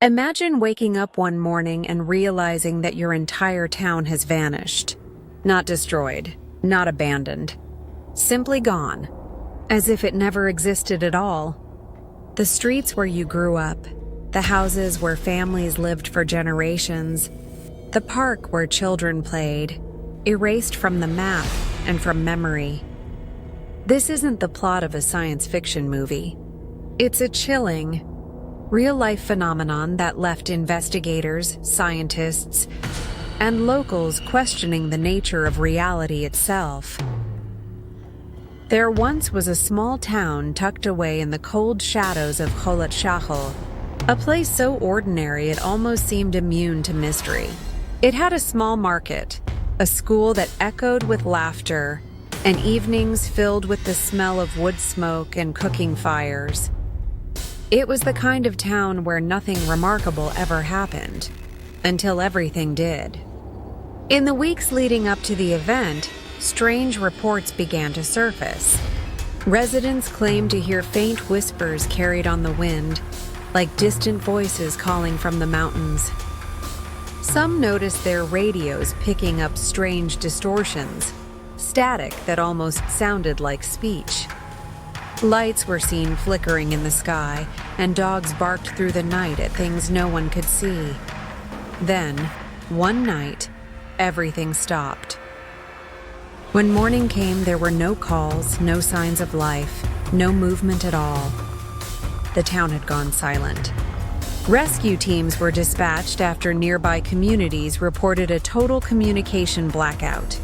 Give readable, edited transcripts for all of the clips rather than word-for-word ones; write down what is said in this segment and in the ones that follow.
Imagine waking up one morning and realizing that your entire town has vanished. Not destroyed, not abandoned, simply gone, as if it never existed at all. The streets where you grew up, the houses where families lived for generations, the park where children played, erased from the map and from memory. This isn't the plot of a science fiction movie. It's a chilling, real-life phenomenon that left investigators, scientists, and locals questioning the nature of reality itself. There once was a small town tucked away in the cold shadows of Kholat Shahel, a place so ordinary it almost seemed immune to mystery. It had a small market, a school that echoed with laughter, and evenings filled with the smell of wood smoke and cooking fires. It was the kind of town where nothing remarkable ever happened, until everything did. In the weeks leading up to the event, strange reports began to surface. Residents claimed to hear faint whispers carried on the wind, like distant voices calling from the mountains. Some noticed their radios picking up strange distortions, static that almost sounded like speech. Lights were seen flickering in the sky, and dogs barked through the night at things no one could see. Then, one night, everything stopped. When morning came, there were no calls, no signs of life, no movement at all. The town had gone silent. Rescue teams were dispatched after nearby communities reported a total communication blackout.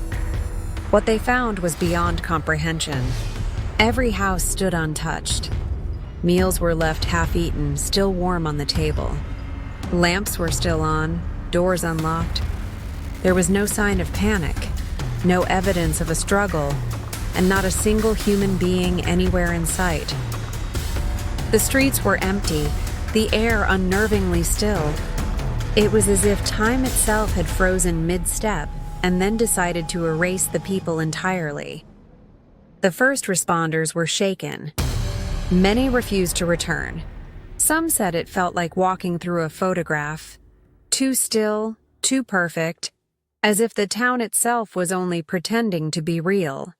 What they found was beyond comprehension. Every house stood untouched. Meals were left half-eaten, still warm on the table. Lamps were still on, doors unlocked. There was no sign of panic, no evidence of a struggle, and not a single human being anywhere in sight. The streets were empty, the air unnervingly still. It was as if time itself had frozen mid-step and then decided to erase the people entirely. The first responders were shaken. Many refused to return. Some said it felt like walking through a photograph, too still, too perfect, as if the town itself was only pretending to be real.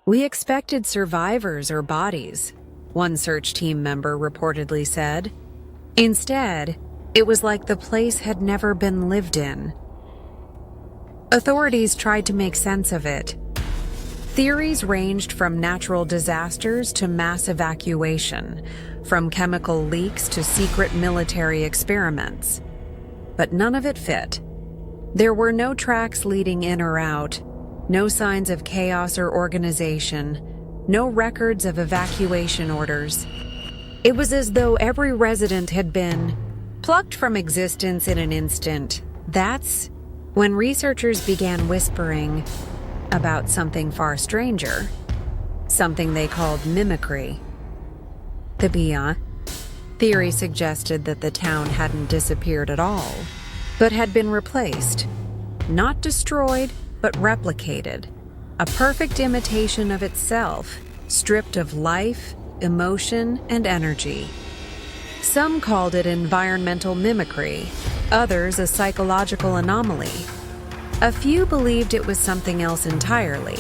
"We expected survivors or bodies," one search team member reportedly said. Instead, it was like the place had never been lived in. Authorities tried to make sense of it. Theories ranged from natural disasters to mass evacuation, from chemical leaks to secret military experiments. But none of it fit. There were no tracks leading in or out, no signs of chaos or organization, no records of evacuation orders. It was as though every resident had been plucked from existence in an instant. That's when researchers began whispering about something far stranger, something they called mimicry. The Bia theory suggested that the town hadn't disappeared at all, but had been replaced, not destroyed, but replicated, a perfect imitation of itself, stripped of life, emotion, and energy. Some called it environmental mimicry, others a psychological anomaly. A few believed it was something else entirely,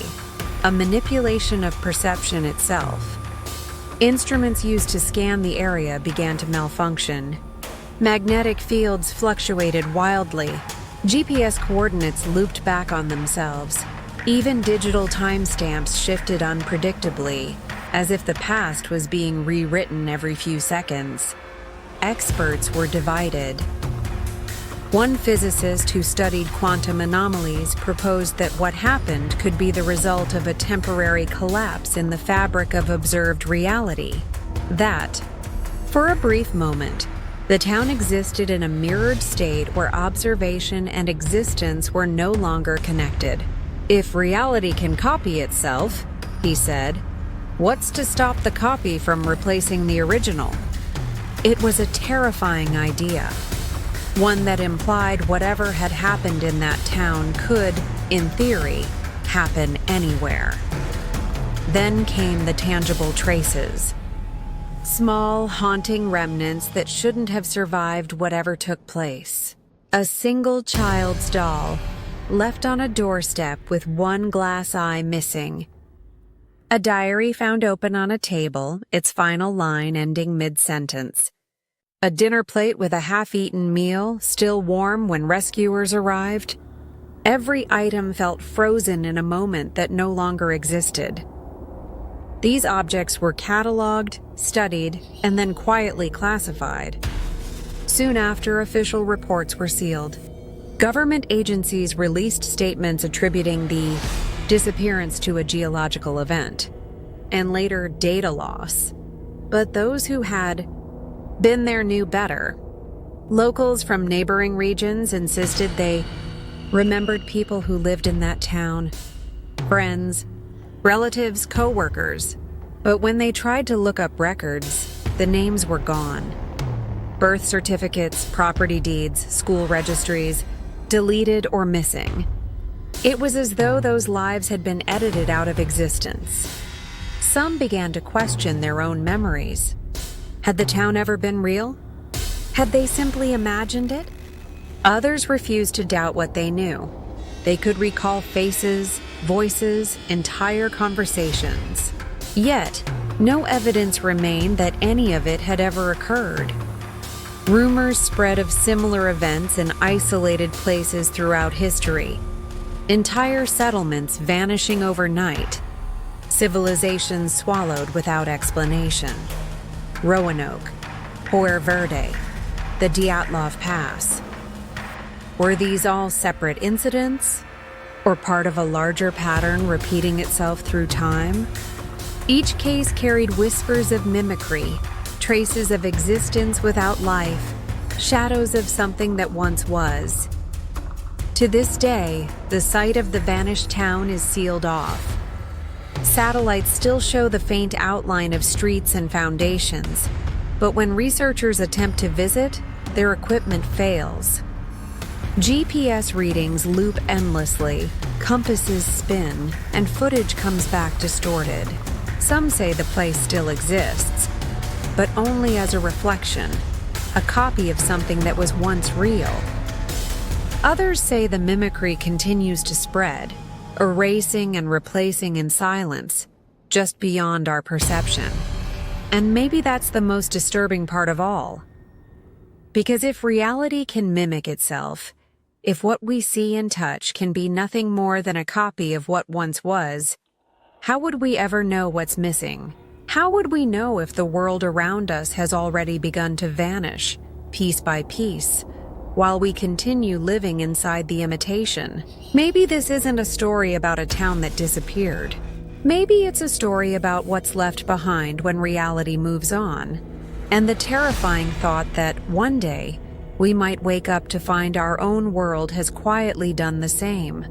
a manipulation of perception itself. Instruments used to scan the area began to malfunction. Magnetic fields fluctuated wildly. GPS coordinates looped back on themselves. Even digital timestamps shifted unpredictably, as if the past was being rewritten every few seconds. Experts were divided. One physicist who studied quantum anomalies proposed that what happened could be the result of a temporary collapse in the fabric of observed reality. That, for a brief moment, the town existed in a mirrored state where observation and existence were no longer connected. "If reality can copy itself," he said, "what's to stop the copy from replacing the original?" It was a terrifying idea. One that implied whatever had happened in that town could, in theory, happen anywhere. Then came the tangible traces. Small, haunting remnants that shouldn't have survived whatever took place. A single child's doll, left on a doorstep with one glass eye missing. A diary found open on a table, its final line ending mid-sentence. A dinner plate with a half-eaten meal, still warm when rescuers arrived. Every item felt frozen in a moment that no longer existed. These objects were cataloged, studied, and then quietly classified. Soon after, official reports were sealed. Government agencies released statements attributing the disappearance to a geological event, and later data loss. But those who had been there knew better. Locals from neighboring regions insisted they remembered people who lived in that town, friends, relatives, co-workers. But when they tried to look up records, the names were gone. Birth certificates, property deeds, school registries, deleted or missing. It was as though those lives had been edited out of existence. Some began to question their own memories. Had the town ever been real? Had they simply imagined it? Others refused to doubt what they knew. They could recall faces, voices, entire conversations. Yet, no evidence remained that any of it had ever occurred. Rumors spread of similar events in isolated places throughout history. Entire settlements vanishing overnight. Civilizations swallowed without explanation. Roanoke, Puerto Verde, the Dyatlov Pass. Were these all separate incidents, or part of a larger pattern repeating itself through time? Each case carried whispers of mimicry, traces of existence without life, shadows of something that once was. To this day, the site of the vanished town is sealed off. Satellites still show the faint outline of streets and foundations, but when researchers attempt to visit, their equipment fails. GPS readings loop endlessly, compasses spin, and footage comes back distorted. Some say the place still exists, but only as a reflection, a copy of something that was once real. Others say the mimicry continues to spread, erasing and replacing in silence, just beyond our perception. And maybe that's the most disturbing part of all. Because if reality can mimic itself, if what we see and touch can be nothing more than a copy of what once was, how would we ever know what's missing? How would we know if the world around us has already begun to vanish, piece by piece, while we continue living inside the imitation? Maybe this isn't a story about a town that disappeared. Maybe it's a story about what's left behind when reality moves on, and the terrifying thought that one day we might wake up to find our own world has quietly done the same.